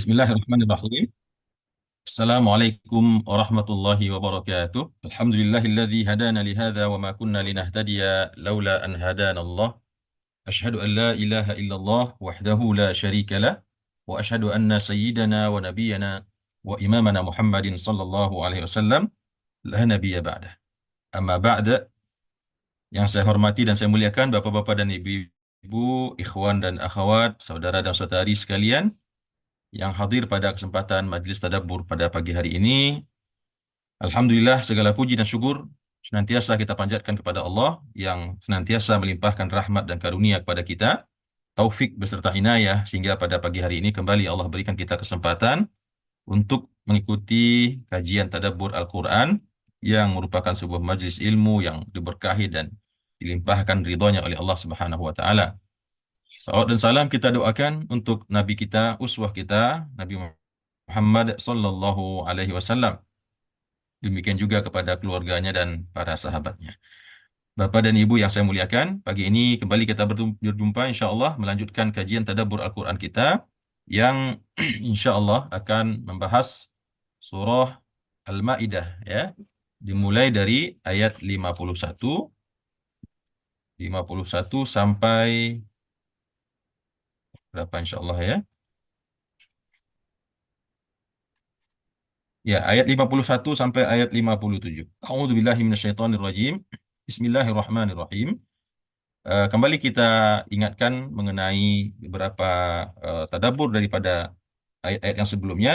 Bismillahirrahmanirrahim. Assalamualaikum warahmatullahi wabarakatuh. Alhamdulillahilladzi hadana li hadza wa ma kunna linahtadiya laula an hadana Allah. Asyhadu an la ilaha illallah wahdahu la syarika lah wa asyhadu anna sayyidana wa nabiyyana wa imamana Muhammadin sallallahu alaihi wasallam la nabiyya ba'dah. Amma ba'da, yang saya hormati dan saya muliakan bapak-bapak dan ibu-ibu, ikhwan dan akhwat, saudara dan saudari sekalian yang hadir pada kesempatan majlis tadabbur pada pagi hari ini. Alhamdulillah, segala puji dan syukur senantiasa kita panjatkan kepada Allah yang senantiasa melimpahkan rahmat dan karunia kepada kita, taufik beserta inayah, sehingga pada pagi hari ini kembali Allah berikan kita kesempatan untuk mengikuti kajian tadabbur Al-Quran yang merupakan sebuah majlis ilmu yang diberkahi dan dilimpahkan ridhonya oleh Allah Subhanahu wa Ta'ala. Salawat dan salam kita doakan untuk Nabi kita, uswah kita, Nabi Muhammad sallallahu alaihi wasallam. Demikian juga kepada keluarganya dan para sahabatnya. Bapak dan Ibu yang saya muliakan, pagi ini kembali kita berjumpa insya Allah melanjutkan kajian tadabbur Al-Quran kita yang insya Allah akan membahas surah Al-Ma'idah, ya. Dimulai dari ayat 51 sampai berapa insya Allah, ya. Ya, ayat 51 sampai ayat 57. A'udzubillahi minasyaitonirrajim. Bismillahirrahmanirrahim. Kembali kita ingatkan mengenai beberapa tadabbur daripada ayat-ayat yang sebelumnya.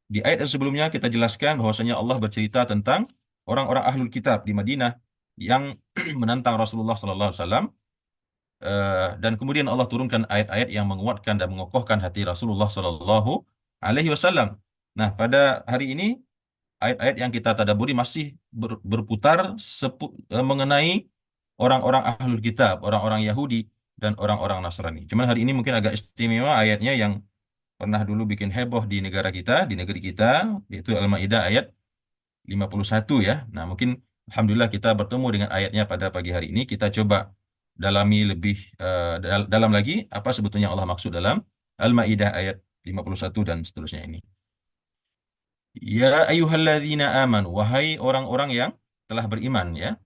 Di ayat yang sebelumnya kita jelaskan bahwasanya Allah bercerita tentang orang-orang ahlul kitab di Madinah yang menantang Rasulullah sallallahu alaihi wasallam, dan kemudian Allah turunkan ayat-ayat yang menguatkan dan mengokohkan hati Rasulullah sallallahu alaihi wasallam. Nah, pada hari ini ayat-ayat yang kita tadabburi masih berputar mengenai orang-orang ahlul kitab, orang-orang Yahudi dan orang-orang Nasrani. Cuman hari ini mungkin agak istimewa ayatnya yang pernah dulu bikin heboh di negara kita, di negeri kita, yaitu Al-Maidah ayat 51, ya. Nah, mungkin alhamdulillah kita bertemu dengan ayatnya pada pagi hari ini. Kita coba dalami lebih dalam lagi apa sebetulnya Allah maksud dalam Al-Maidah ayat 51 dan seterusnya ini. Ya ayyuhalladzina amanu, wahai orang-orang yang telah beriman, ya.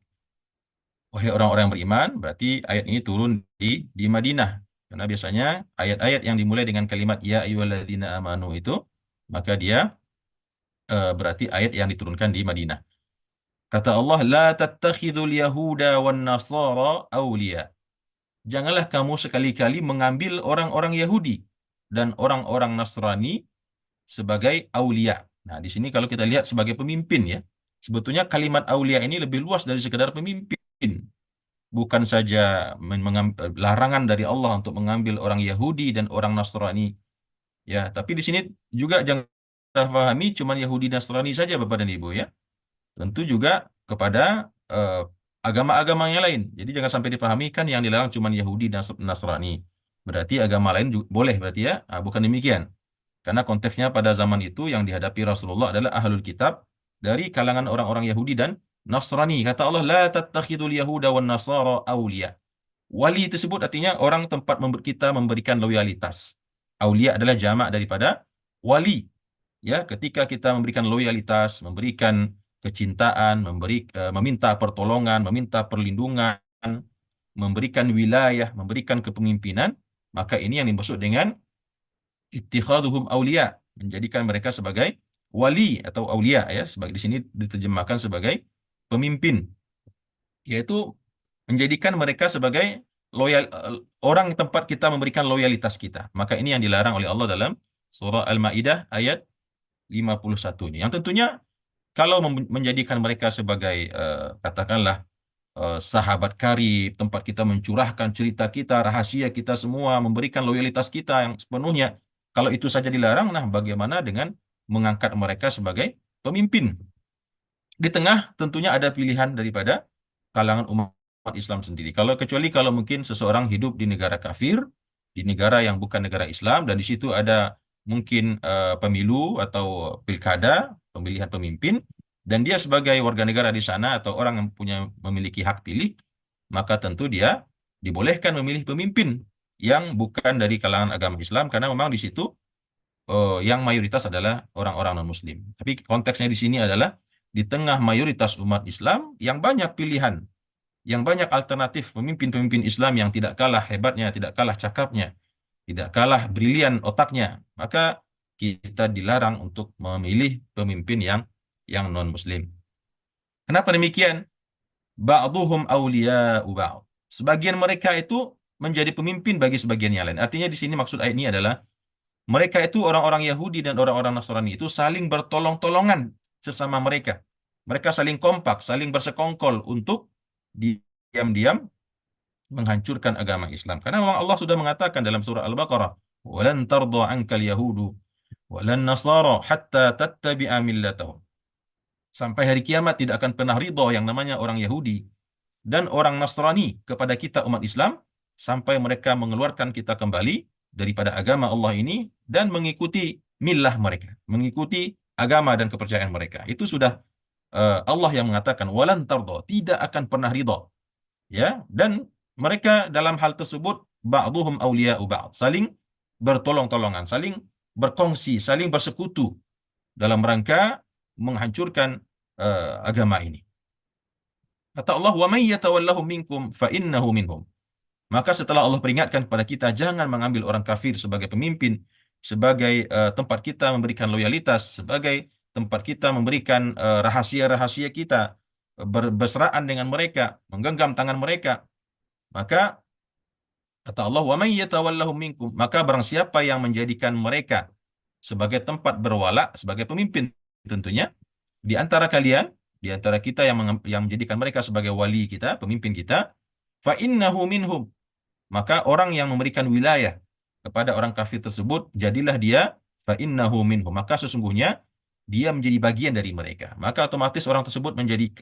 Wahai orang-orang yang beriman, berarti ayat ini turun di Madinah. Karena biasanya ayat-ayat yang dimulai dengan kalimat ya ayyuhalladzina amanu itu, maka dia berarti ayat yang diturunkan di Madinah. Kata Allah, la tattakhidul yahuda wan nasara awliya. Janganlah kamu sekali-kali mengambil orang-orang Yahudi dan orang-orang Nasrani sebagai aulia. Nah, di sini kalau kita lihat sebagai pemimpin, ya. Sebetulnya kalimat aulia ini lebih luas dari sekedar pemimpin. Bukan saja larangan dari Allah untuk mengambil orang Yahudi dan orang Nasrani, ya, tapi di sini juga jangan kita pahami cuma Yahudi dan Nasrani saja, Bapak dan Ibu, ya. Tentu juga kepada eh, agama-agama yang lain. Jadi jangan sampai dipahami kan yang dilarang cuma Yahudi dan Nasrani. Berarti agama lain juga boleh, berarti, ya. Bukan demikian. Karena konteksnya pada zaman itu yang dihadapi Rasulullah adalah ahlul kitab dari kalangan orang-orang Yahudi dan Nasrani. Kata Allah, la tattakhidul yahuda wan nasara awliya. Wali tersebut artinya orang tempat kita memberikan loyalitas. Aulia adalah jamak daripada wali. Ya, ketika kita memberikan loyalitas, memberikan kecintaan, meminta pertolongan, meminta perlindungan, memberikan wilayah, memberikan kepemimpinan, maka ini yang dimaksud dengan ittikhaduhum aulia, menjadikan mereka sebagai wali atau aulia, ya, sebagai di sini diterjemahkan sebagai pemimpin, yaitu menjadikan mereka sebagai loyal, orang tempat kita memberikan loyalitas kita. Maka ini yang dilarang oleh Allah dalam surah Al-Maidah ayat 51 ini. Yang tentunya kalau menjadikan mereka sebagai katakanlah sahabat karib, tempat kita mencurahkan cerita kita, rahasia kita semua, memberikan loyalitas kita yang sepenuhnya. Kalau itu saja dilarang, nah bagaimana dengan mengangkat mereka sebagai pemimpin? Di tengah tentunya ada pilihan daripada kalangan umat Islam sendiri. Kecuali kalau mungkin seseorang hidup di negara kafir, di negara yang bukan negara Islam, dan di situ ada mungkin pemilu atau pilkada, pemilihan pemimpin, dan dia sebagai warga negara di sana atau orang yang memiliki hak pilih, maka tentu dia dibolehkan memilih pemimpin yang bukan dari kalangan agama Islam, karena memang di situ yang mayoritas adalah orang-orang non-Muslim. Tapi konteksnya di sini adalah di tengah mayoritas umat Islam yang banyak pilihan, yang banyak alternatif pemimpin-pemimpin Islam yang tidak kalah hebatnya, tidak kalah cakapnya, tidak kalah brilian otaknya, maka kita dilarang untuk memilih pemimpin yang non-Muslim. Kenapa demikian? Ba'duhum awliya'u ba'd. Sebagian mereka itu menjadi pemimpin bagi sebagian yang lain. Artinya di sini maksud ayat ini adalah mereka itu orang-orang Yahudi dan orang-orang Nasrani itu saling bertolong-tolongan sesama mereka. Mereka saling kompak, saling bersekongkol untuk diam-diam menghancurkan agama Islam. Karena memang Allah sudah mengatakan dalam surah Al-Baqarah, "Walan tardha 'ankal yahudu walan nasara hatta tattabi'a millatahum." Sampai hari kiamat tidak akan pernah ridha yang namanya orang Yahudi dan orang Nasrani kepada kita umat Islam sampai mereka mengeluarkan kita kembali daripada agama Allah ini dan mengikuti millah mereka, mengikuti agama dan kepercayaan mereka. Itu sudah Allah yang mengatakan walan tardha, tidak akan pernah ridha. Ya, dan mereka dalam hal tersebut ba'duhum awliya'u ba'd, saling bertolong-tolongan, saling berkongsi, saling bersekutu dalam rangka menghancurkan agama ini. Kata Allah, "Wa may yatawallahum minkum fa innahu minhum." Maka setelah Allah peringatkan kepada kita jangan mengambil orang kafir sebagai pemimpin, sebagai tempat kita memberikan loyalitas, sebagai tempat kita memberikan rahasia-rahasia kita, bermesraan dengan mereka, menggenggam tangan mereka. Maka kata Allah, "Wa may yatawallahum minkum." Maka barang siapa yang menjadikan mereka sebagai tempat berwala, sebagai pemimpin tentunya di antara kalian, di antara kita yang menjadikan mereka sebagai wali kita, pemimpin kita, fa innahu minhum. Maka orang yang memberikan wilayah kepada orang kafir tersebut, jadilah dia fa innahu minhum. Maka sesungguhnya dia menjadi bagian dari mereka. Maka otomatis orang tersebut menjadi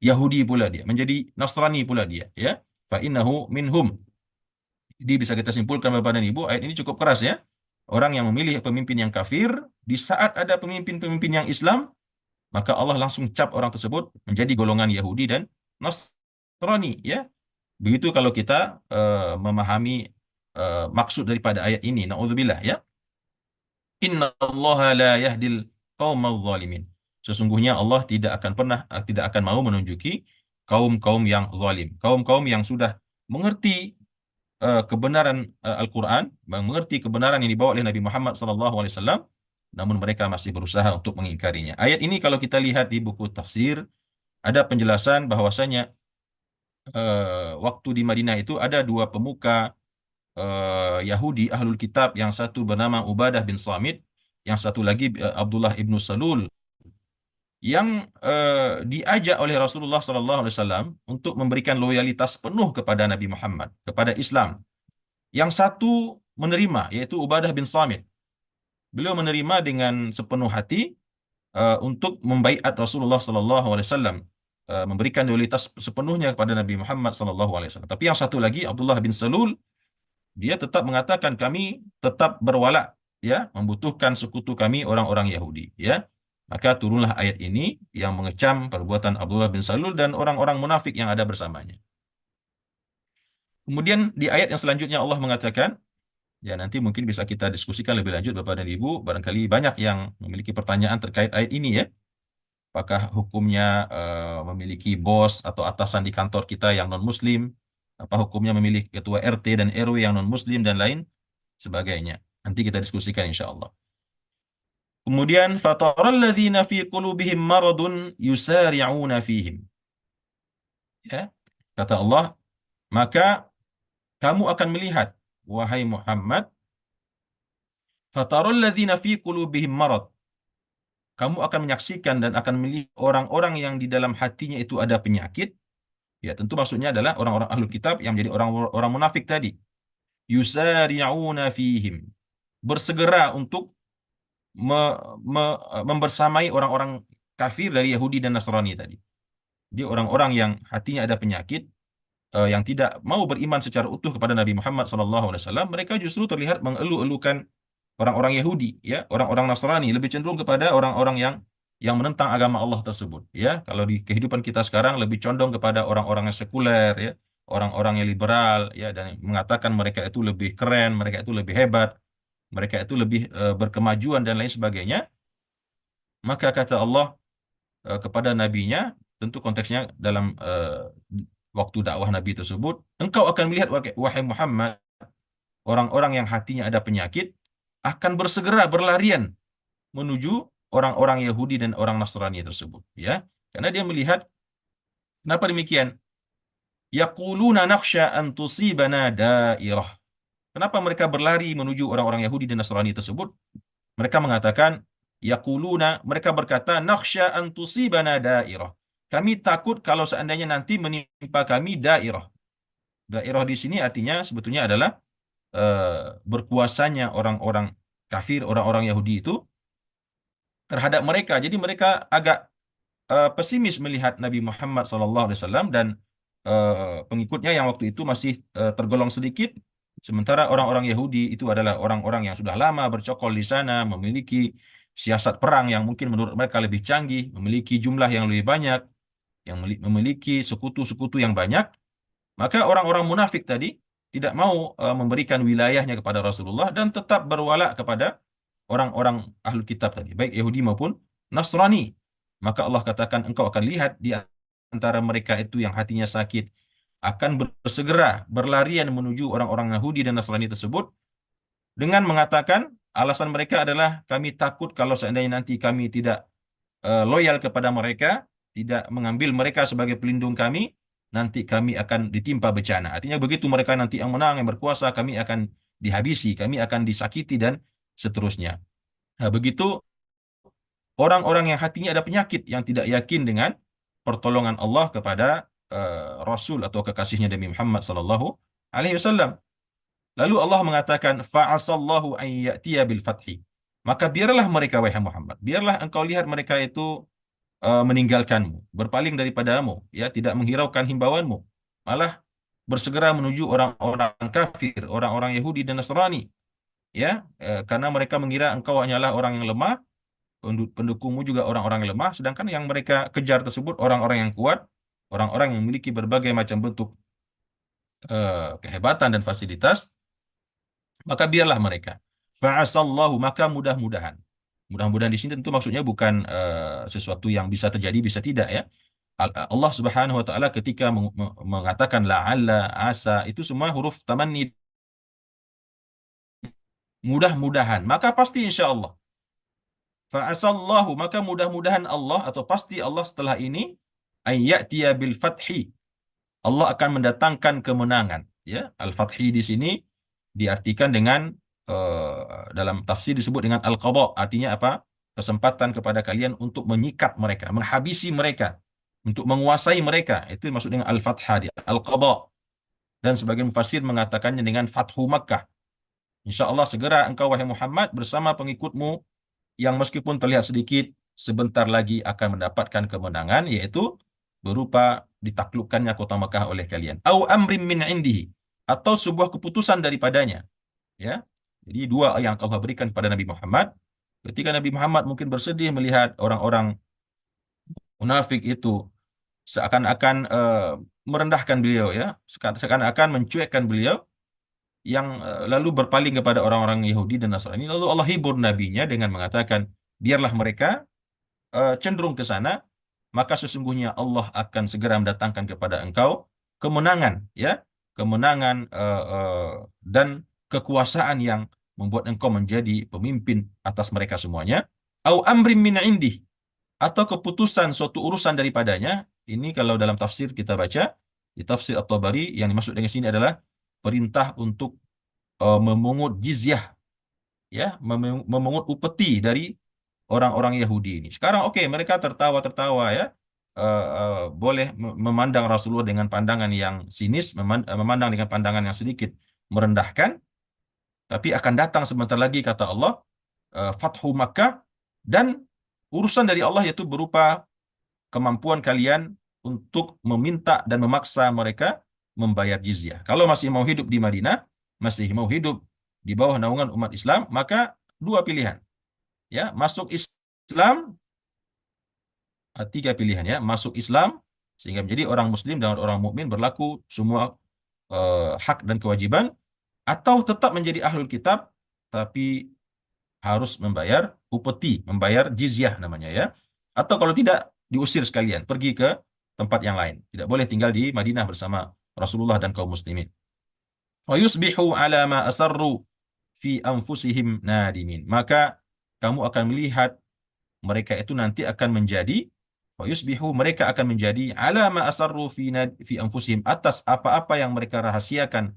Yahudi pula dia, menjadi Nasrani pula dia, ya. Fa innahu minhum. Jadi bisa kita simpulkan Bapak dan Ibu, ayat ini cukup keras ya. Orang yang memilih pemimpin yang kafir, di saat ada pemimpin-pemimpin yang Islam, maka Allah langsung cap orang tersebut menjadi golongan Yahudi dan Nasrani, ya. Begitu kalau kita memahami maksud daripada ayat ini. Nauzubillah, ya. Inna Allah la yahdil qaumal zalimin. Sesungguhnya Allah tidak akan mau menunjuki kaum-kaum yang zalim, kaum-kaum yang sudah mengerti kebenaran Al-Quran, mengerti kebenaran yang dibawa oleh Nabi Muhammad SAW, namun mereka masih berusaha untuk mengingkarinya. Ayat ini kalau kita lihat di buku tafsir, ada penjelasan bahwasanya waktu di Madinah itu ada dua pemuka Yahudi Ahlul Kitab, yang satu bernama Ubadah bin Samit, yang satu lagi Abdullah ibnu Salul, yang diajak oleh Rasulullah SAW untuk memberikan loyalitas penuh kepada Nabi Muhammad, kepada Islam. Yang satu menerima, yaitu Ubadah bin Samit. Beliau menerima dengan sepenuh hati untuk membaiat Rasulullah SAW, memberikan loyalitas sepenuhnya kepada Nabi Muhammad SAW. Tapi yang satu lagi, Abdullah bin Salul, dia tetap mengatakan kami tetap berwala, ya, membutuhkan sekutu kami orang-orang Yahudi, ya. Maka turunlah ayat ini yang mengecam perbuatan Abdullah bin Salul dan orang-orang munafik yang ada bersamanya. Kemudian di ayat yang selanjutnya Allah mengatakan, ya nanti mungkin bisa kita diskusikan lebih lanjut Bapak dan Ibu, barangkali banyak yang memiliki pertanyaan terkait ayat ini, ya. Apakah hukumnya memiliki bos atau atasan di kantor kita yang non-Muslim? Apa hukumnya memilih ketua RT dan RW yang non-Muslim dan lain sebagainya? Nanti kita diskusikan insya Allah. Kemudian fataral ladzina fi qulubihim maradun yusari'una fihim. Ya. Kata Allah, maka kamu akan melihat wahai Muhammad, fataral ladzina fi qulubihim marad. Kamu akan menyaksikan dan akan melihat orang-orang yang di dalam hatinya itu ada penyakit. Ya, tentu maksudnya adalah orang-orang ahlul kitab yang menjadi orang-orang munafik tadi. Yusari'una fihim. Bersegera untuk membersamai orang-orang kafir dari Yahudi dan Nasrani tadi. Dia orang-orang yang hatinya ada penyakit, yang tidak mau beriman secara utuh kepada Nabi Muhammad SAW, mereka justru terlihat mengeluh-elukan orang-orang Yahudi, ya, orang-orang Nasrani, lebih cenderung kepada orang-orang yang menentang agama Allah tersebut, ya. Kalau di kehidupan kita sekarang lebih condong kepada orang-orang yang sekuler, ya, orang-orang yang liberal, ya, dan mengatakan mereka itu lebih keren, mereka itu lebih hebat. mereka itu lebih berkemajuan dan lain sebagainya, maka kata Allah kepada nabinya, tentu konteksnya dalam waktu dakwah nabi tersebut, engkau akan melihat wahai Muhammad, orang-orang yang hatinya ada penyakit akan bersegera berlarian menuju orang-orang Yahudi dan orang Nasrani tersebut, ya. Karena dia melihat, kenapa demikian? Yaquluna nakhsha an tusibana dairah. Kenapa mereka berlari menuju orang-orang Yahudi dan Nasrani tersebut? Mereka mengatakan, yaquluna, mereka berkata, nakhsha an tusibana dairah. Kami takut kalau seandainya nanti menimpa kami dairah. Dairah di sini artinya sebetulnya adalah berkuasanya orang-orang kafir, orang-orang Yahudi itu terhadap mereka. Jadi mereka agak pesimis melihat Nabi Muhammad SAW dan pengikutnya yang waktu itu masih tergolong sedikit, sementara orang-orang Yahudi itu adalah orang-orang yang sudah lama bercokol di sana, memiliki siasat perang yang mungkin menurut mereka lebih canggih, memiliki jumlah yang lebih banyak, yang memiliki sekutu-sekutu yang banyak. Maka orang-orang munafik tadi tidak mau memberikan wilayahnya kepada Rasulullah dan tetap berwala kepada orang-orang ahlul kitab tadi, baik Yahudi maupun Nasrani. Maka Allah katakan, engkau akan lihat di antara mereka itu yang hatinya sakit akan bersegera berlarian menuju orang-orang Yahudi dan Nasrani tersebut dengan mengatakan, alasan mereka adalah, kami takut kalau seandainya nanti kami tidak loyal kepada mereka, tidak mengambil mereka sebagai pelindung kami, nanti kami akan ditimpa bencana. Artinya begitu mereka nanti yang menang, yang berkuasa, kami akan dihabisi, kami akan disakiti dan seterusnya. Nah, begitu orang-orang yang hatinya ada penyakit, yang tidak yakin dengan pertolongan Allah kepada Rasul atau kekasihnya Nabi Muhammad sallallahu alaihi wasallam. Lalu Allah mengatakan, fa'asallahu an ya'tiya bil fathi. Maka biarlah mereka, wahai Muhammad, biarlah engkau lihat mereka itu meninggalkanmu, berpaling daripadamu, ya, tidak menghiraukan himbauanmu, malah bersegera menuju orang-orang kafir, orang-orang Yahudi dan Nasrani, ya, karena mereka mengira engkau hanyalah orang yang lemah, pendukungmu juga orang-orang yang lemah, sedangkan yang mereka kejar tersebut orang-orang yang kuat, orang-orang yang memiliki berbagai macam bentuk kehebatan dan fasilitas, maka biarlah mereka. Fa'asallahu, maka mudah-mudahan. Mudah-mudahan di sini tentu maksudnya bukan sesuatu yang bisa terjadi, bisa tidak, ya. Allah Subhanahu wa taala ketika mengatakan la'alla, asa, itu semua huruf tamanni, mudah-mudahan, maka pasti insya Allah. Fa'asallahu, maka mudah-mudahan Allah, atau pasti Allah setelah ini, ayyatiya bil fathi, Allah akan mendatangkan kemenangan, ya. Al-fathi di sini diartikan dengan dalam tafsir disebut dengan al-qadha, artinya apa? Kesempatan kepada kalian untuk menyikat mereka, menghabisi mereka, untuk menguasai mereka. Itu maksud dengan al-fathah, al-qadha. Dan sebagian mufassir mengatakannya dengan Fathu Makkah. Insya Allah segera engkau, wahai Muhammad, bersama pengikutmu yang meskipun terlihat sedikit, sebentar lagi akan mendapatkan kemenangan, yaitu berupa ditaklukkannya kota Makkah oleh kalian. Au amrim min indihi, atau sebuah keputusan daripadanya, ya. Jadi dua yang Allah berikan kepada Nabi Muhammad. Ketika Nabi Muhammad mungkin bersedih melihat orang-orang munafik itu seakan-akan merendahkan beliau, ya, seakan-akan mencuekkan beliau, yang lalu berpaling kepada orang-orang Yahudi dan Nasrani. Lalu Allah hibur nabinya dengan mengatakan, biarlah mereka cenderung ke sana, maka sesungguhnya Allah akan segera mendatangkan kepada engkau kemenangan, ya, kemenangan dan kekuasaan yang membuat engkau menjadi pemimpin atas mereka semuanya. Au amrim min indih, atau keputusan suatu urusan daripadanya. Ini kalau dalam tafsir kita baca di tafsir At-Tabari, yang dimaksud dengan sini adalah perintah untuk memungut jizyah, ya, memungut upeti dari orang-orang Yahudi ini. Sekarang oke, mereka tertawa-tertawa, ya, boleh memandang Rasulullah dengan pandangan yang sinis, memandang dengan pandangan yang sedikit merendahkan, tapi akan datang sebentar lagi, kata Allah, Fathu Makkah, dan urusan dari Allah yaitu berupa kemampuan kalian untuk meminta dan memaksa mereka membayar jizyah. Kalau masih mau hidup di Madinah, masih mau hidup di bawah naungan umat Islam, maka dua pilihan, ya, masuk Islam, tiga pilihan, ya, masuk Islam sehingga menjadi orang Muslim dan orang mukmin, berlaku semua hak dan kewajiban, atau tetap menjadi ahlul kitab tapi harus membayar upeti, membayar jizyah namanya ya. Atau kalau tidak, diusir sekalian, pergi ke tempat yang lain. Tidak boleh tinggal di Madinah bersama Rasulullah dan kaum muslimin. Wa yusbihu ala ma asarru fi anfusihim nadimin. Maka kamu akan melihat mereka itu nanti akan menjadi, wa yusbihu, mereka akan menjadi ala ma asarru fi anfusihim, atas apa-apa yang mereka rahasiakan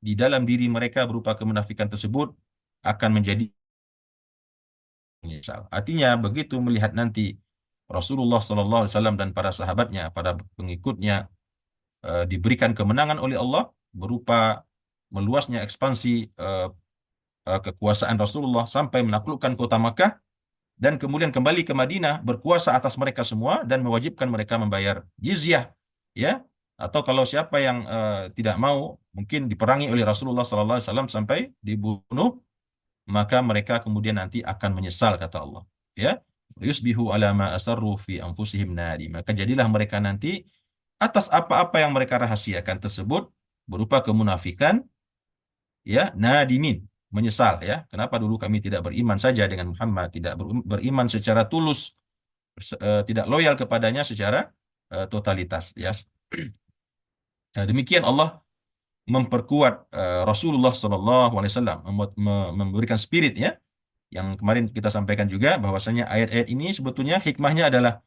di dalam diri mereka berupa kemunafikan tersebut, akan menjadi menyesal. Artinya begitu melihat nanti Rasulullah SAW dan para sahabatnya, para pengikutnya diberikan kemenangan oleh Allah berupa meluasnya ekspansi kekuasaan Rasulullah sampai menaklukkan kota Makkah, dan kemudian kembali ke Madinah berkuasa atas mereka semua dan mewajibkan mereka membayar jizyah, ya. Atau kalau siapa yang tidak mau, mungkin diperangi oleh Rasulullah SAW sampai dibunuh, maka mereka kemudian nanti akan menyesal, kata Allah, ya. Yusbihu ala ma asarru fi anfusihim nadi. Maka jadilah mereka nanti atas apa-apa yang mereka rahasiakan tersebut berupa kemunafikan, ya, nadimin, menyesal, ya. Kenapa dulu kami tidak beriman saja dengan Muhammad, tidak beriman secara tulus, tidak loyal kepadanya secara totalitas, ya. Nah, demikian Allah memperkuat Rasulullah SAW, memberikan spirit, ya. Yang kemarin kita sampaikan juga bahwasanya ayat-ayat ini sebetulnya hikmahnya adalah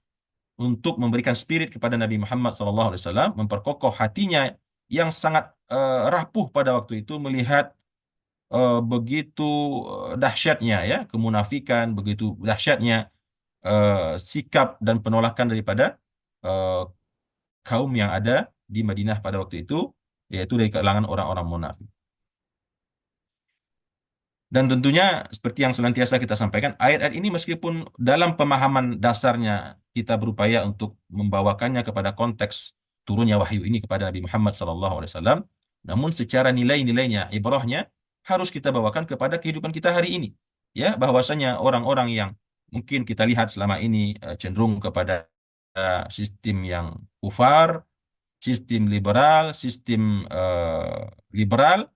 untuk memberikan spirit kepada Nabi Muhammad SAW, memperkokoh hatinya yang sangat rapuh pada waktu itu melihat begitu dahsyatnya, ya, kemunafikan, begitu dahsyatnya sikap dan penolakan daripada eh, kaum yang ada di Madinah pada waktu itu, yaitu dari kalangan orang-orang munafik. Dan tentunya seperti yang senantiasa kita sampaikan, ayat-ayat ini meskipun dalam pemahaman dasarnya kita berupaya untuk membawakannya kepada konteks turunnya wahyu ini kepada Nabi Muhammad SAW, namun secara nilai-nilainya, ibrahnya harus kita bawakan kepada kehidupan kita hari ini. Ya, bahwasanya orang-orang yang mungkin kita lihat selama ini cenderung kepada sistem yang kufar, sistem liberal, sistem liberal,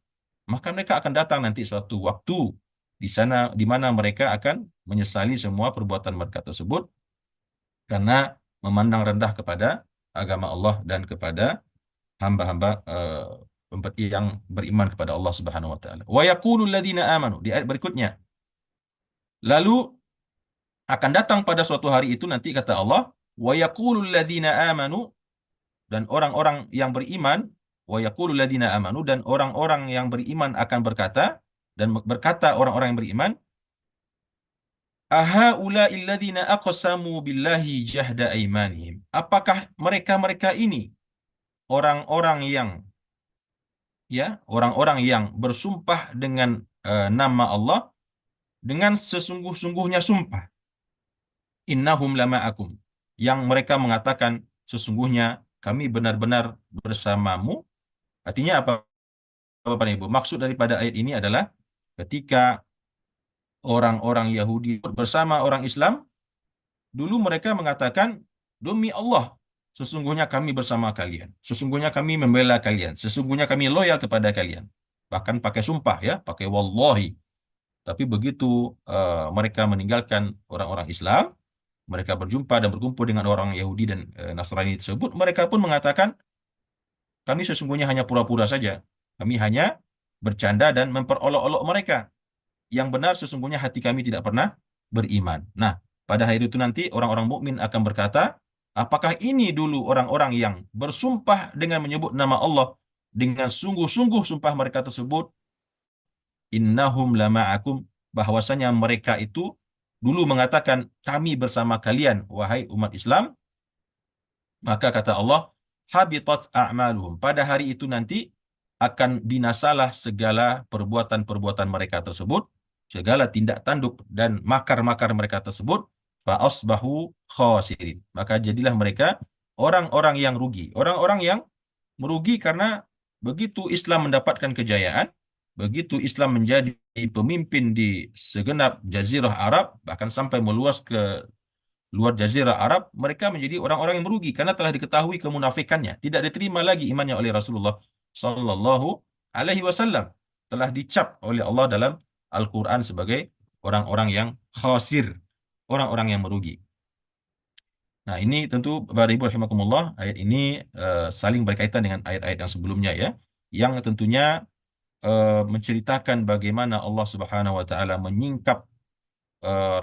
maka mereka akan datang nanti suatu waktu di sana di mana mereka akan menyesali semua perbuatan mereka tersebut karena memandang rendah kepada agama Allah dan kepada hamba-hamba yang beriman kepada Allah Subhanahu wa taala. Wa yaqulul ladzina amanu, di ayat berikutnya. Lalu akan datang pada suatu hari itu nanti, kata Allah, wa yaqulul ladzina amanu, dan orang-orang yang beriman, wa yaqulul ladzina amanu, dan orang-orang yang beriman akan berkata, dan berkata orang-orang yang beriman, ahaula'i alladzina aqsamu billahi jahda aimanihim. Apakah mereka-mereka ini orang-orang yang, ya, orang-orang yang bersumpah dengan nama Allah dengan sesungguh-sungguhnya sumpah. Innahum lama'akum. Yang mereka mengatakan sesungguhnya kami benar-benar bersamamu. Artinya apa, Bapak dan Ibu? Maksud daripada ayat ini adalah ketika orang-orang Yahudi bersama orang Islam, dulu mereka mengatakan, demi Allah, sesungguhnya kami bersama kalian. Sesungguhnya kami membela kalian. Sesungguhnya kami loyal kepada kalian. Bahkan pakai sumpah, ya, pakai wallahi. Tapi begitu mereka meninggalkan orang-orang Islam, mereka berjumpa dan berkumpul dengan orang Yahudi dan Nasrani tersebut, mereka pun mengatakan, kami sesungguhnya hanya pura-pura saja. Kami hanya bercanda dan memperolok-olok mereka. Yang benar sesungguhnya hati kami tidak pernah beriman. Nah, pada hari itu nanti orang-orang mukmin akan berkata, apakah ini dulu orang-orang yang bersumpah dengan menyebut nama Allah dengan sungguh-sungguh sumpah mereka tersebut, innahum lama'akum, bahwasanya mereka itu dulu mengatakan kami bersama kalian wahai umat Islam, maka kata Allah, habitat a'maluhum, pada hari itu nanti akan binasalah segala perbuatan-perbuatan mereka tersebut, segala tindak tanduk dan makar-makar mereka tersebut, fa asbahu khasirin, maka jadilah mereka orang-orang yang rugi, orang-orang yang merugi karena begitu Islam mendapatkan kejayaan, begitu Islam menjadi pemimpin di segenap jazirah Arab, bahkan sampai meluas ke luar jazirah Arab, mereka menjadi orang-orang yang merugi karena telah diketahui kemunafikannya, tidak diterima lagi imannya oleh Rasulullah Sallallahu Alaihi Wasallam, telah dicap oleh Allah dalam Al-Quran sebagai orang-orang yang khasir, orang-orang yang merugi. Nah, ini tentu Bapak Ibu rahimakumullah, ayat ini saling berkaitan dengan ayat-ayat yang sebelumnya ya, yang tentunya menceritakan bagaimana Allah Subhanahu wa taala menyingkap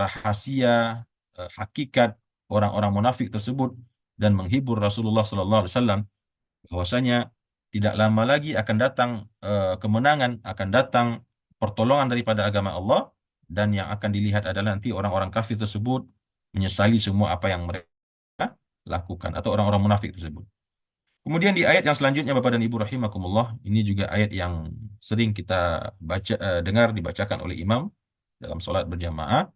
rahasia, hakikat orang-orang munafik tersebut dan menghibur Rasulullah sallallahu alaihi wasallam bahwasanya tidak lama lagi akan datang kemenangan, akan datang pertolongan daripada agama Allah, dan yang akan dilihat adalah nanti orang-orang kafir tersebut menyesali semua apa yang mereka lakukan, atau orang-orang munafik tersebut. Kemudian di ayat yang selanjutnya Bapak dan Ibu rahimakumullah, ini juga ayat yang sering kita baca, dengar dibacakan oleh imam dalam sholat berjamaah.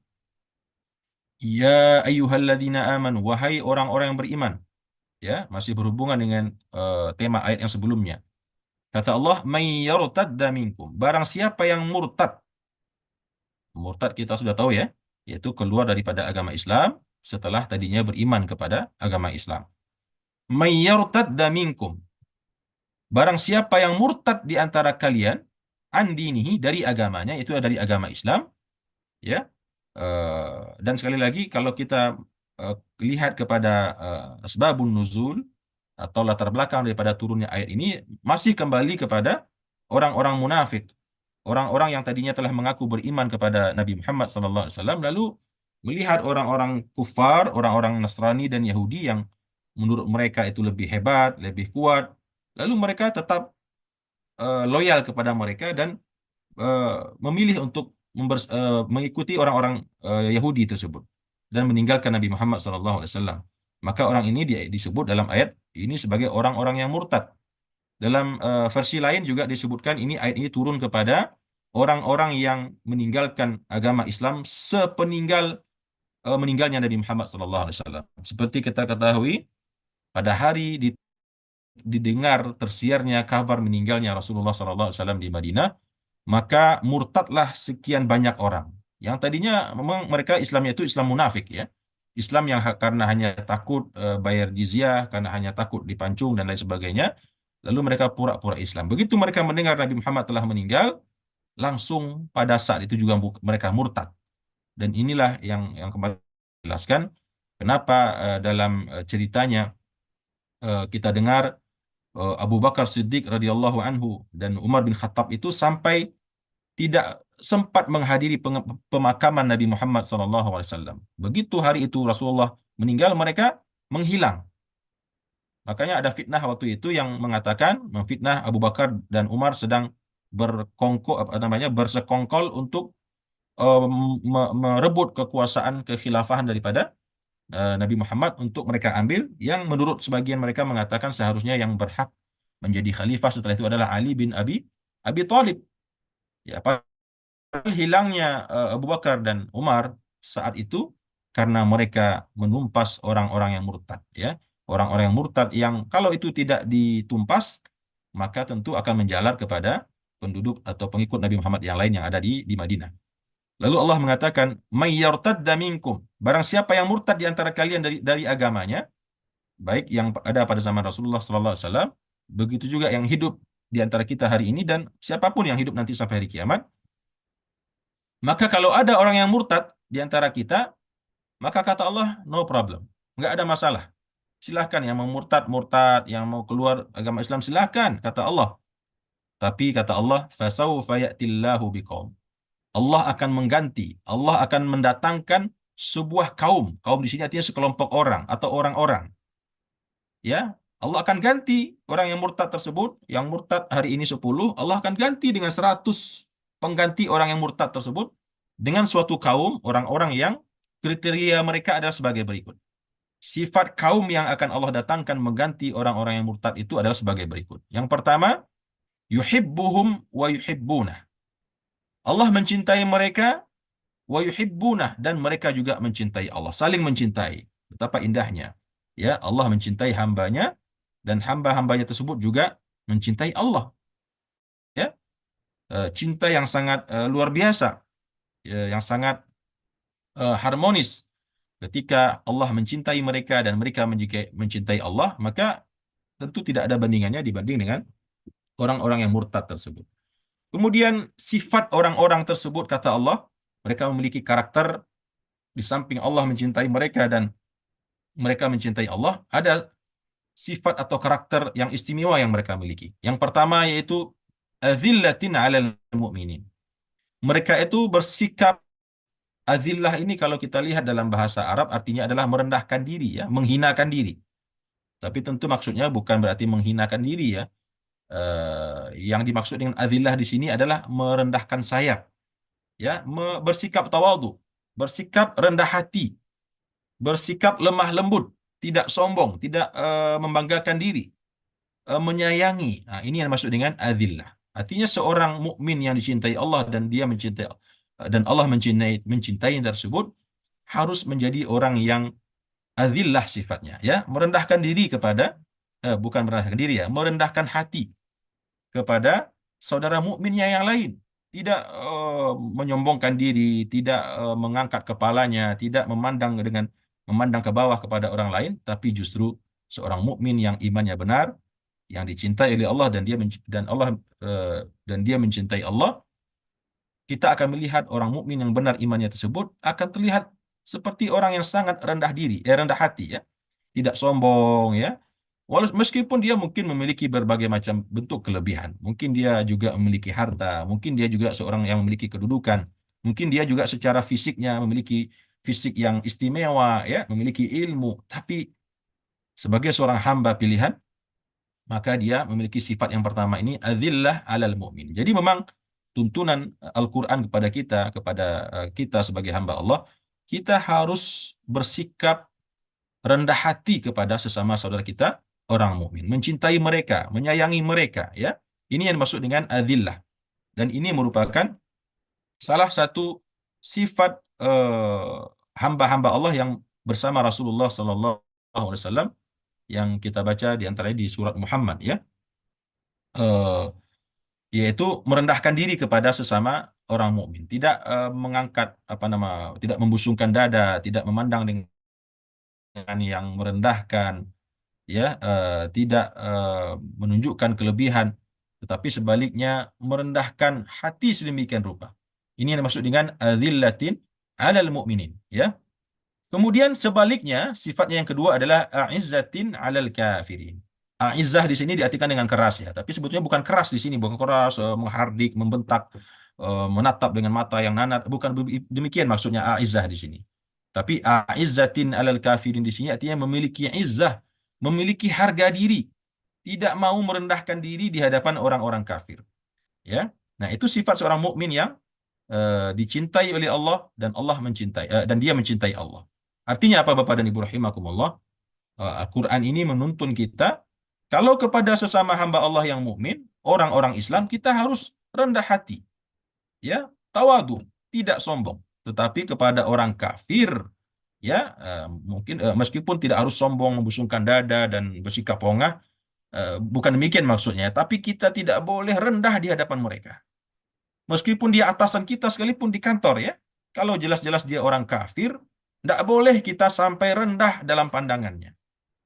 Ya ayyuhalladzina amanu, wahai orang-orang yang beriman. Ya, masih berhubungan dengan tema ayat yang sebelumnya. Kata Allah, "May yartadda minkum." Barang siapa yang murtad. Murtad kita sudah tahu ya, yaitu keluar daripada agama Islam setelah tadinya beriman kepada agama Islam. May yartadda minkum. Barang siapa yang murtad di antara kalian, an dinihi, dari agamanya, itu dari agama Islam, ya. Dan sekali lagi kalau kita eh, lihat kepada asbabun nuzul atau latar belakang daripada turunnya ayat ini, masih kembali kepada orang-orang munafik, orang-orang yang tadinya telah mengaku beriman kepada Nabi Muhammad SAW, lalu melihat orang-orang kufar, orang-orang Nasrani dan Yahudi yang menurut mereka itu lebih hebat, lebih kuat, lalu mereka tetap loyal kepada mereka dan eh, memilih untuk mengikuti orang-orang Yahudi tersebut dan meninggalkan Nabi Muhammad SAW. Maka orang ini disebut dalam ayat ini sebagai orang-orang yang murtad. Dalam versi lain juga disebutkan ini, ayat ini turun kepada orang-orang yang meninggalkan agama Islam sepeninggal meninggalnya Nabi Muhammad SAW. Seperti kita ketahui, pada hari didengar tersiarnya kabar meninggalnya Rasulullah SAW di Madinah, maka murtadlah sekian banyak orang. Yang tadinya memang mereka Islamnya itu Islam munafik ya. Islam yang karena hanya takut bayar jizyah, karena hanya takut dipancung dan lain sebagainya. Lalu mereka pura-pura Islam. Begitu mereka mendengar Nabi Muhammad telah meninggal, langsung pada saat itu juga mereka murtad. Dan inilah yang kemarin jelaskan kenapa dalam ceritanya kita dengar Abu Bakar Siddiq radhiyallahu anhu dan Umar bin Khattab itu sampai tidak sempat menghadiri pemakaman Nabi Muhammad SAW. Begitu hari itu Rasulullah meninggal, mereka menghilang. Makanya ada fitnah waktu itu yang mengatakan memfitnah Abu Bakar dan Umar sedang apa namanya, bersekongkol untuk merebut kekuasaan kekhilafahan daripada Nabi Muhammad untuk mereka ambil, yang menurut sebagian mereka mengatakan seharusnya yang berhak menjadi khalifah setelah itu adalah Ali bin Abi Thalib. Ya, hilangnya Abu Bakar dan Umar saat itu karena mereka menumpas orang-orang yang murtad ya. Orang-orang yang murtad yang kalau itu tidak ditumpas maka tentu akan menjalar kepada penduduk atau pengikut Nabi Muhammad yang lain yang ada di Madinah. Lalu Allah mengatakan, "May yartadda minkum." Barang siapa yang murtad di antara kalian dari agamanya, baik yang ada pada zaman Rasulullah sallallahu alaihi wasallam, begitu juga yang hidup di antara kita hari ini dan siapapun yang hidup nanti sampai hari kiamat, maka kalau ada orang yang murtad di antara kita, maka kata Allah, no problem. Nggak ada masalah. Silahkan yang mau murtad, murtad. Yang mau keluar agama Islam, silahkan, kata Allah. Tapi kata Allah, فَسَوْفَ يَأْتِ اللَّهُ بِقَوْمٍ. Allah akan mengganti. Allah akan mendatangkan sebuah kaum. Kaum di sini artinya sekelompok orang atau orang-orang. Ya, Allah akan ganti orang yang murtad tersebut. Yang murtad hari ini 10, Allah akan ganti dengan 100 pengganti orang yang murtad tersebut dengan suatu kaum orang-orang yang kriteria mereka adalah sebagai berikut. Sifat kaum yang akan Allah datangkan mengganti orang-orang yang murtad itu adalah sebagai berikut. Yang pertama, yuhibbuhum wa yuhibbunah. Allah mencintai mereka wa yuhibbunah, dan mereka juga mencintai Allah, saling mencintai. Betapa indahnya. Ya, Allah mencintai hambanya dan hamba-hambanya tersebut juga mencintai Allah. Ya, cinta yang sangat luar biasa, yang sangat harmonis. Ketika Allah mencintai mereka dan mereka mencintai Allah, maka tentu tidak ada bandingannya dibanding dengan orang-orang yang murtad tersebut. Kemudian sifat orang-orang tersebut, kata Allah, mereka memiliki karakter di samping Allah mencintai mereka dan mereka mencintai Allah, ada sifat atau karakter yang istimewa yang mereka miliki. Yang pertama yaitu azillatin 'alal mu'minin. Mereka itu bersikap azillah ini kalau kita lihat dalam bahasa Arab artinya adalah merendahkan diri ya, menghinakan diri. Tapi tentu maksudnya bukan berarti menghinakan diri ya. Yang dimaksud dengan azillah di sini adalah merendahkan sayap, ya, bersikap tawadhu, bersikap rendah hati, bersikap lemah lembut, tidak sombong, tidak membanggakan diri, menyayangi. Nah, ini yang dimaksud dengan azillah. Artinya seorang mukmin yang dicintai Allah dan dia mencintai dan Allah mencintai tersebut harus menjadi orang yang azillah sifatnya, ya, merendahkan diri kepada bukan merendahkan diri ya, merendahkan hati kepada saudara mukminnya yang lain. Tidak menyombongkan diri, tidak mengangkat kepalanya, tidak memandang ke bawah kepada orang lain, tapi justru seorang mukmin yang imannya benar, yang dicintai oleh Allah dan eh, dan dia mencintai Allah, kita akan melihat orang mukmin yang benar imannya tersebut akan terlihat seperti orang yang sangat rendah diri, rendah hati ya, tidak sombong ya. Meskipun dia mungkin memiliki berbagai macam bentuk kelebihan, mungkin dia juga memiliki harta, mungkin dia juga seorang yang memiliki kedudukan, mungkin dia juga secara fisiknya memiliki fisik yang istimewa ya, memiliki ilmu, tapi sebagai seorang hamba pilihan maka dia memiliki sifat yang pertama ini adzillah alal mu'min. Jadi memang tuntunan Al-Qur'an kepada kita kita sebagai hamba Allah, kita harus bersikap rendah hati kepada sesama saudara kita orang mukmin, mencintai mereka, menyayangi mereka ya. Ini yang dimaksud dengan adzillah dan ini merupakan salah satu sifat hamba-hamba Allah yang bersama Rasulullah sallallahu alaihi wasallam yang kita baca di antaranya di surat Muhammad ya. Eh, Yaitu merendahkan diri kepada sesama orang mukmin, tidak mengangkat tidak membusungkan dada, tidak memandang dengan yang merendahkan, ya, tidak menunjukkan kelebihan, tetapi sebaliknya merendahkan hati sedemikian rupa. Ini yang dimaksud dengan azillatin 'alal mu'minin, ya. Kemudian sebaliknya, sifatnya yang kedua adalah a'izzatin 'alal kafirin. A'izzah di sini diartikan dengan keras ya, tapi sebetulnya bukan keras di sini, bukan keras, menghardik, membentak, menatap dengan mata yang nanar, bukan demikian maksudnya a'izzah di sini. Tapi a'izzatin 'alal kafirin di sini artinya memiliki izzah, memiliki harga diri, tidak mau merendahkan diri di hadapan orang-orang kafir, ya. Nah, itu sifat seorang mukmin yang dicintai oleh Allah dan Allah mencintai dan dia mencintai Allah. Artinya apa Bapak dan Ibu rahimakumullah? Al-Quran ini menuntun kita kalau kepada sesama hamba Allah yang mukmin, orang-orang Islam kita harus rendah hati, ya, tawadu, tidak sombong. Tetapi kepada orang kafir, ya, mungkin meskipun tidak harus sombong, membusungkan dada dan bersikap pongah, bukan demikian maksudnya. Tapi kita tidak boleh rendah di hadapan mereka. Meskipun dia atasan kita sekalipun di kantor ya. Kalau jelas-jelas dia orang kafir, tidak boleh kita sampai rendah dalam pandangannya.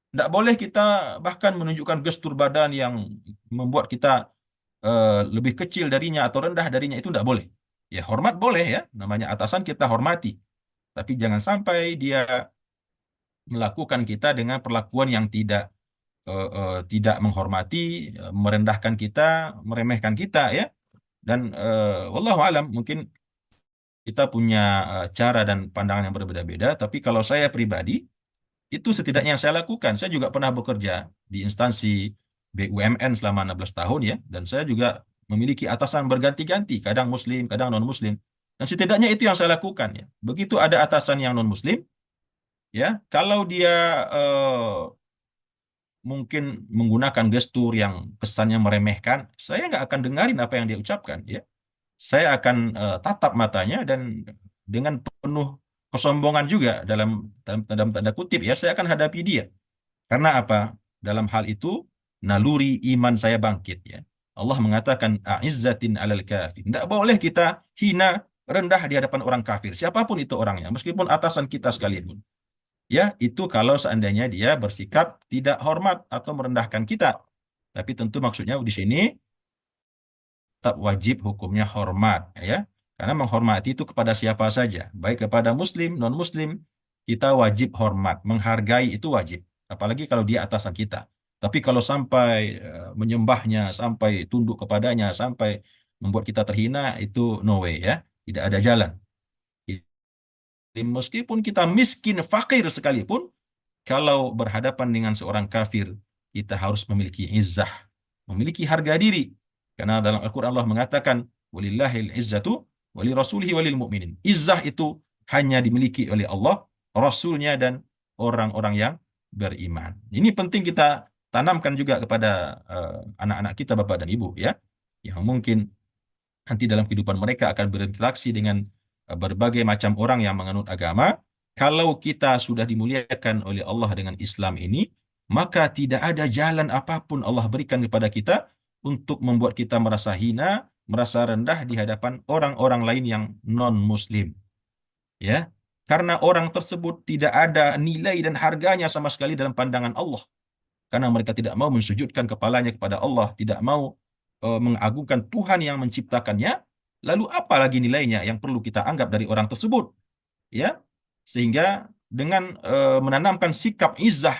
Tidak boleh kita bahkan menunjukkan gestur badan yang membuat kita lebih kecil darinya atau rendah darinya, itu tidak boleh. Ya, hormat boleh ya, namanya atasan kita hormati. Tapi jangan sampai dia melakukan kita dengan perlakuan yang tidak menghormati, merendahkan kita, meremehkan kita ya. Dan wallahu alam mungkin kita punya cara dan pandangan yang berbeda-beda, tapi kalau saya pribadi itu setidaknya yang saya lakukan. Saya juga pernah bekerja di instansi BUMN selama 16 tahun ya, dan saya juga memiliki atasan berganti-ganti, kadang muslim, kadang non-muslim. Dan setidaknya itu yang saya lakukan ya. Begitu ada atasan yang non-muslim, ya, kalau dia mungkin menggunakan gestur yang kesannya meremehkan, saya nggak akan dengarin apa yang dia ucapkan ya. Saya akan tatap matanya dan dengan penuh kesombongan juga dalam tanda kutip ya, saya akan hadapi dia. Karena apa? Dalam hal itu naluri iman saya bangkit ya. Allah mengatakan a'izzatin 'alal kafir. Tidak boleh kita hina, rendah di hadapan orang kafir, siapapun itu orangnya, meskipun atasan kita sekalipun. Ya, itu kalau seandainya dia bersikap tidak hormat atau merendahkan kita. Tapi tentu maksudnya di sini tetap wajib hukumnya hormat, ya. Karena menghormati itu kepada siapa saja, baik kepada muslim, non-muslim, kita wajib hormat, menghargai itu wajib. Apalagi kalau dia atasan kita. Tapi kalau sampai menyembahnya, sampai tunduk kepadanya, sampai membuat kita terhina, itu no way, ya. Tidak ada jalan. Meskipun kita miskin, fakir sekalipun, kalau berhadapan dengan seorang kafir, kita harus memiliki izzah, memiliki harga diri. Karena dalam Al-Quran Allah mengatakan, walillahil izzatu wali rasulihi walil mu'minin. Izzah itu hanya dimiliki oleh Allah, Rasulnya, dan orang-orang yang beriman. Ini penting kita tanamkan juga kepada anak-anak kita, Bapak dan Ibu, ya, yang mungkin nanti dalam kehidupan mereka akan berinteraksi dengan berbagai macam orang yang menganut agama. Kalau kita sudah dimuliakan oleh Allah dengan Islam ini, maka tidak ada jalan apapun Allah berikan kepada kita untuk membuat kita merasa hina, merasa rendah di hadapan orang-orang lain yang non-Muslim. Ya, karena orang tersebut tidak ada nilai dan harganya sama sekali dalam pandangan Allah. Karena mereka tidak mau mensujudkan kepalanya kepada Allah, tidak mau mengagungkan Tuhan yang menciptakannya, lalu apa lagi nilainya yang perlu kita anggap dari orang tersebut? Ya, sehingga dengan menanamkan sikap izah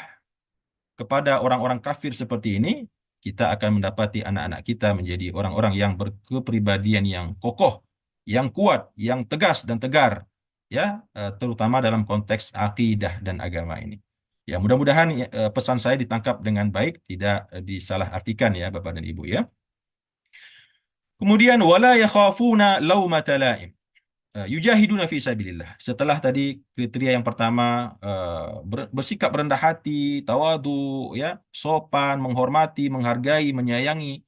kepada orang-orang kafir seperti ini, kita akan mendapati anak-anak kita menjadi orang-orang yang berkepribadian yang kokoh, yang kuat, yang tegas dan tegar, ya, terutama dalam konteks akidah dan agama ini. Ya, mudah-mudahan pesan saya ditangkap dengan baik, tidak disalahartikan, ya, Bapak dan Ibu, ya. Kemudian wala yakhafuna laumata laim. Yujahiduna fi sabilillah. Setelah tadi kriteria yang pertama, bersikap rendah hati, tawadu, ya, sopan, menghormati, menghargai, menyayangi,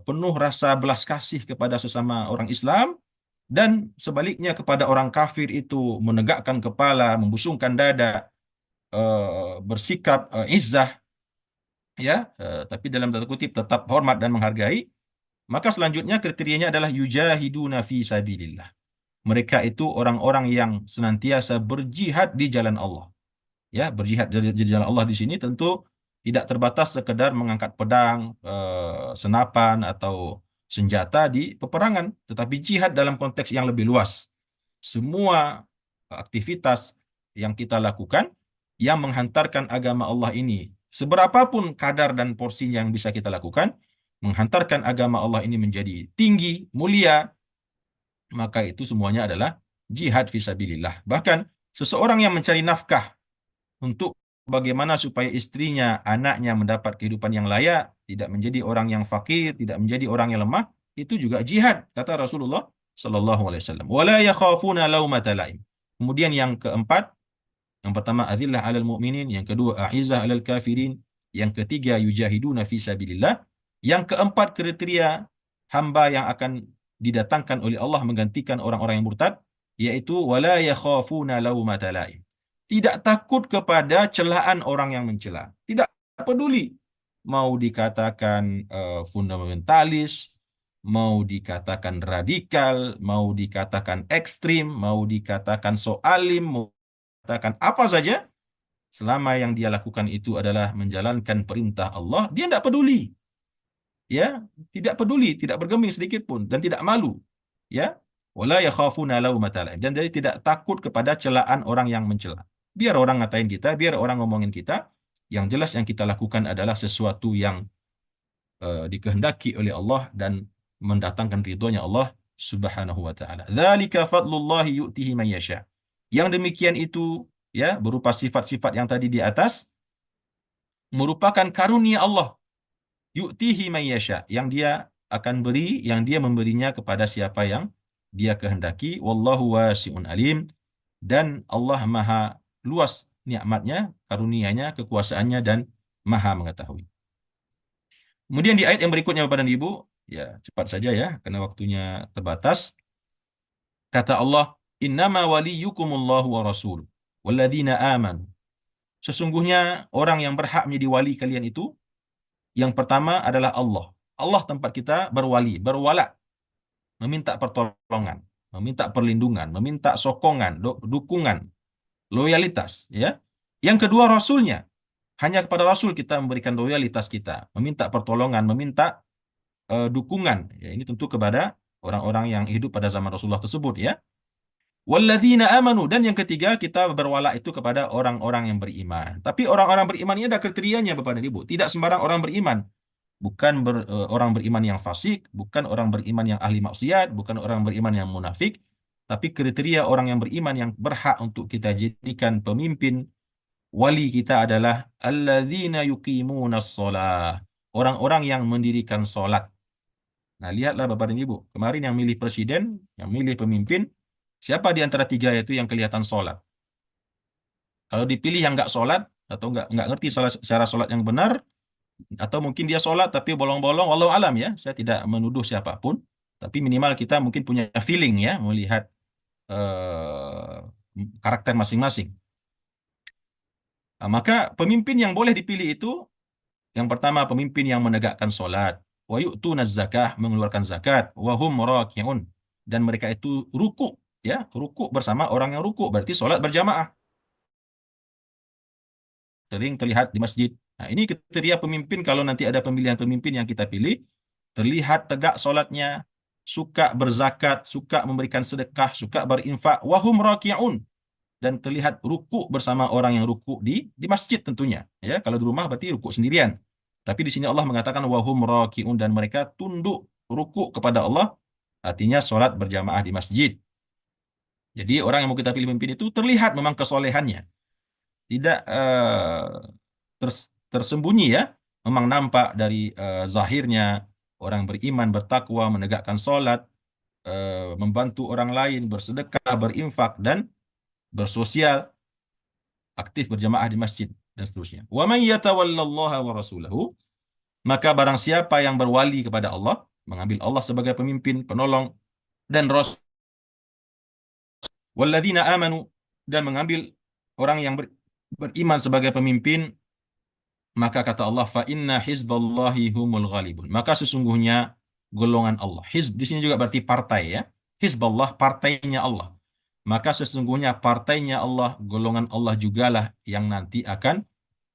penuh rasa belas kasih kepada sesama orang Islam, dan sebaliknya kepada orang kafir itu menegakkan kepala, membusungkan dada, bersikap izzah, ya, tapi dalam tanda kutip tetap hormat dan menghargai. Maka selanjutnya kriterianya adalah yujahiduna fi sabilillah. Mereka itu orang-orang yang senantiasa berjihad di jalan Allah. Ya, berjihad di jalan Allah di sini tentu tidak terbatas sekedar mengangkat pedang, senapan atau senjata di peperangan, tetapi jihad dalam konteks yang lebih luas. Semua aktivitas yang kita lakukan yang menghantarkan agama Allah ini, seberapapun kadar dan porsinya yang bisa kita lakukan, menghantarkan agama Allah ini menjadi tinggi, mulia, maka itu semuanya adalah jihad fisabilillah. Bahkan seseorang yang mencari nafkah untuk bagaimana supaya istrinya, anaknya mendapat kehidupan yang layak, tidak menjadi orang yang fakir, tidak menjadi orang yang lemah, itu juga jihad, kata Rasulullah Sallallahu Alaihi Wasallam. Wala yakhafuna laumata laim. Kemudian yang keempat, yang pertama adzillah 'alal mu'minin, yang kedua a'izzah 'alal kafirin, yang ketiga yujahiduna fi sabilillah, yang keempat kriteria hamba yang akan didatangkan oleh Allah menggantikan orang-orang yang murtad, yaitu wala yakhafuna laumata laim. Tidak takut kepada celaan orang yang mencela. Tidak peduli mau dikatakan fundamentalis, mau dikatakan radikal, mau dikatakan ekstrim, mau dikatakan soalim, mau dikatakan apa saja, selama yang dia lakukan itu adalah menjalankan perintah Allah, dia tidak peduli. Ya, tidak peduli, tidak bergeming sedikit pun dan tidak malu. Ya, wala yakhafuna laumata laim, dan jadi tidak takut kepada celaan orang yang mencela. Biar orang ngatain kita, biar orang ngomongin kita, yang jelas yang kita lakukan adalah sesuatu yang dikehendaki oleh Allah dan mendatangkan ridhonya Allah Subhanahu wa taala. Dzalika fadlullahi yu'tihi man yasha. Yang demikian itu, ya, berupa sifat-sifat yang tadi di atas, merupakan karunia Allah, yu'tihi man yasha, yang dia akan beri, yang dia memberinya kepada siapa yang dia kehendaki. Wallahu wasi'un alim, dan Allah maha luas nikmatnya, karunia-Nya, kekuasaannya, dan maha mengetahui. Kemudian di ayat yang berikutnya, Bapak dan Ibu, ya cepat saja ya, karena waktunya terbatas. Kata Allah, innama waliyukumullahu wa rasul walladzina amanu. Sesungguhnya orang yang berhak menjadi wali kalian itu, yang pertama adalah Allah. Allah tempat kita berwali, berwala, meminta pertolongan, meminta perlindungan, meminta sokongan, dukungan, loyalitas, ya. Yang kedua Rasulnya. Hanya kepada Rasul kita memberikan loyalitas kita, meminta pertolongan, meminta dukungan. Ya, ini tentu kepada orang-orang yang hidup pada zaman Rasulullah tersebut ya. Walladzina amanu, dan yang ketiga kita berwala itu kepada orang-orang yang beriman. Tapi orang-orang beriman ini ada kriterianya Bapak dan Ibu. Tidak sembarang orang beriman. Bukan orang beriman yang fasik, bukan orang beriman yang ahli maksiat, bukan orang beriman yang munafik, tapi kriteria orang yang beriman yang berhak untuk kita jadikan pemimpin wali kita adalah alladzina yuqimunas shalah. Orang-orang yang mendirikan salat. Nah, lihatlah Bapak dan Ibu, kemarin yang milih presiden, yang milih pemimpin, siapa di antara tiga itu yang kelihatan sholat? Kalau dipilih yang nggak sholat, atau nggak ngerti cara sholat yang benar, atau mungkin dia sholat tapi bolong-bolong, walau alam ya, saya tidak menuduh siapapun, tapi minimal kita mungkin punya feeling ya, melihat karakter masing-masing. Nah, maka pemimpin yang boleh dipilih itu, yang pertama pemimpin yang menegakkan sholat, wa yu'tunaz zakah, mengeluarkan zakat, wa hum raki'un, dan mereka itu ruku, ya, ruku bersama orang yang ruku, berarti sholat berjamaah, sering terlihat di masjid. Nah, ini kriteria pemimpin kalau nanti ada pemilihan pemimpin yang kita pilih, terlihat tegak sholatnya, suka berzakat, suka memberikan sedekah, suka berinfak, wahum raki'un, dan terlihat ruku bersama orang yang ruku di masjid tentunya. Ya, kalau di rumah berarti ruku sendirian. Tapi di sini Allah mengatakan wahum raki'un, dan mereka tunduk ruku kepada Allah, artinya sholat berjamaah di masjid. Jadi orang yang mau kita pilih pemimpin itu terlihat memang kesolehannya, tidak tersembunyi ya, memang nampak dari zahirnya orang beriman, bertakwa, menegakkan sholat, membantu orang lain, bersedekah, berinfak, dan bersosial, aktif berjamaah di masjid, dan seterusnya. Wa may yatawallallaha wa rasulahu, maka barang siapa yang berwali kepada Allah, mengambil Allah sebagai pemimpin, penolong, dan Rasul, walladzina amanu, dan mengambil orang yang beriman sebagai pemimpin, maka kata Allah, fa inna hizballahi humul ghalibun. Maka sesungguhnya golongan Allah. Hizb di sini juga berarti partai ya. Hizballah, partainya Allah. Maka sesungguhnya partainya Allah, golongan Allah jugalah yang nanti akan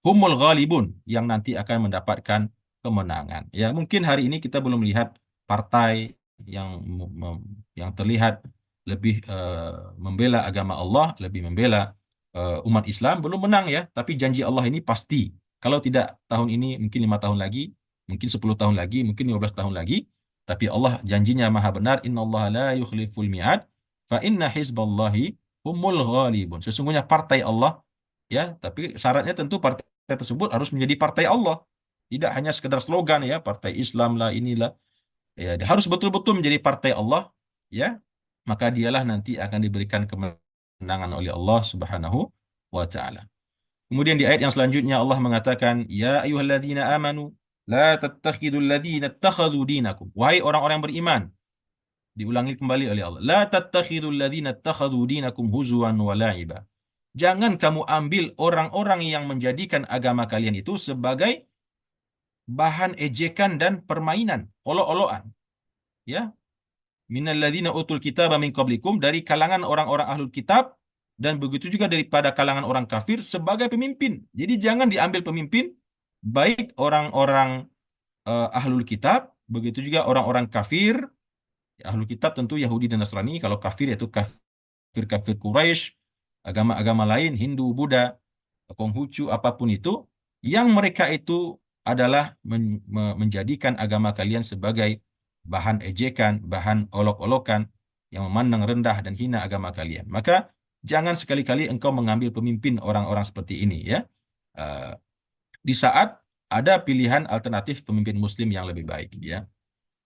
humul ghalibun, yang nanti akan mendapatkan kemenangan. Ya, mungkin hari ini kita belum lihat partai yang yang terlihat lebih membela agama Allah, lebih membela umat Islam, belum menang ya. Tapi janji Allah ini pasti. Kalau tidak tahun ini, mungkin 5 tahun lagi, mungkin 10 tahun lagi, mungkin 15 tahun lagi. Tapi Allah janjinya maha benar. Inna Allah la yukhliful mi'ad. Fa inna hizballahi humul ghalibun. Sesungguhnya partai Allah, ya, tapi syaratnya tentu partai tersebut harus menjadi partai Allah. Tidak hanya sekedar slogan ya, partai Islam lah, inilah. Ya, dia harus betul-betul menjadi partai Allah, ya. Maka dialah nanti akan diberikan kemenangan oleh Allah Subhanahu wa taala. Kemudian di ayat yang selanjutnya Allah mengatakan, ya ayyuhalladzina amanu la tattakhidul ladzina ittakhadhu dinakum. Wahai orang-orang beriman, diulangi kembali oleh Allah. La tattakhidul ladzina ittakhadhu dinakum huzuwan wa la'iba. Jangan kamu ambil orang-orang yang menjadikan agama kalian itu sebagai bahan ejekan dan permainan, olok-olokan. Ya, minal ladzina utul kitaba min qablikum, dari kalangan orang-orang ahlul kitab, dan begitu juga daripada kalangan orang kafir sebagai pemimpin. Jadi jangan diambil pemimpin baik orang-orang ahlul kitab, begitu juga orang-orang kafir. Ahlul kitab tentu Yahudi dan Nasrani, kalau kafir yaitu kafir-kafir Quraisy, agama-agama lain, Hindu, Buddha, Konghucu, apapun itu, yang mereka itu adalah menjadikan agama kalian sebagai bahan ejekan, bahan olok-olokan, yang memandang rendah dan hina agama kalian. Maka jangan sekali-kali engkau mengambil pemimpin orang-orang seperti ini ya. Uh, di saat ada pilihan alternatif pemimpin muslim yang lebih baik ya.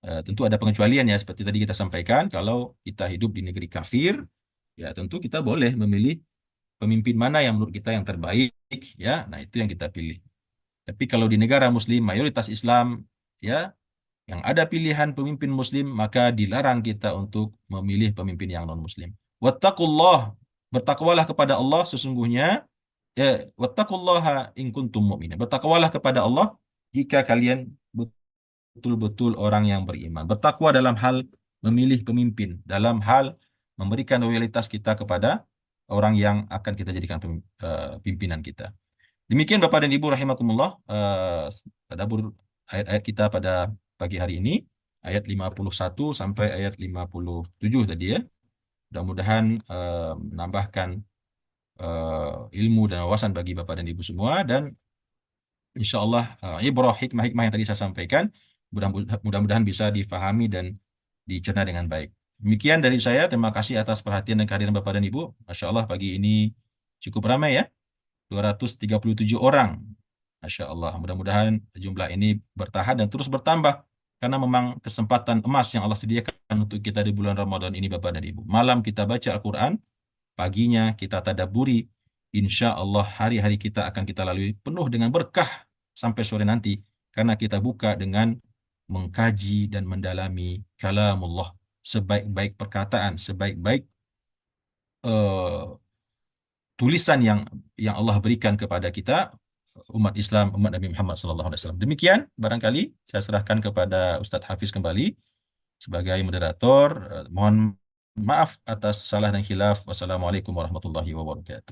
Tentu ada pengecualian ya, seperti tadi kita sampaikan, kalau kita hidup di negeri kafir, ya tentu kita boleh memilih pemimpin mana yang menurut kita yang terbaik ya. Nah, itu yang kita pilih. Tapi kalau di negara muslim mayoritas Islam ya, yang ada pilihan pemimpin muslim, maka dilarang kita untuk memilih pemimpin yang non muslim. Wattaqullah, bertakwalah kepada Allah sesungguhnya, wattaqullaha in kuntum mu'minin. Bertakwalah kepada Allah jika kalian betul-betul orang yang beriman. Bertakwa dalam hal memilih pemimpin, dalam hal memberikan loyalitas kita kepada orang yang akan kita jadikan pimpinan kita. Demikian Bapak dan Ibu rahimakumullah, tadabbur ayat-ayat kita pada pagi hari ini. ayat 51 sampai ayat 57 tadi ya. Mudah-mudahan menambahkan ilmu dan wawasan bagi Bapak dan Ibu semua, dan insya Allah ibrah hikmah-hikmah yang tadi saya sampaikan mudah-mudahan bisa difahami dan dicerna dengan baik. Demikian dari saya, terima kasih atas perhatian dan kehadiran Bapak dan Ibu. Masya Allah pagi ini cukup ramai ya, 237 orang. Masya Allah, mudah-mudahan jumlah ini bertahan dan terus bertambah. Karena memang kesempatan emas yang Allah sediakan untuk kita di bulan Ramadan ini Bapak dan Ibu. Malam kita baca Al-Quran, paginya kita tadabburi. Insya Allah hari-hari kita akan kita lalui penuh dengan berkah sampai sore nanti. Karena kita buka dengan mengkaji dan mendalami kalamullah. Sebaik-baik perkataan, sebaik-baik eh, tulisan yang Allah berikan kepada kita, umat Islam, umat Nabi Muhammad SAW. Demikian, barangkali saya serahkan kepada Ustadz Hafiz kembali sebagai moderator. Mohon maaf atas salah dan khilaf. Wassalamualaikum warahmatullahi wabarakatuh.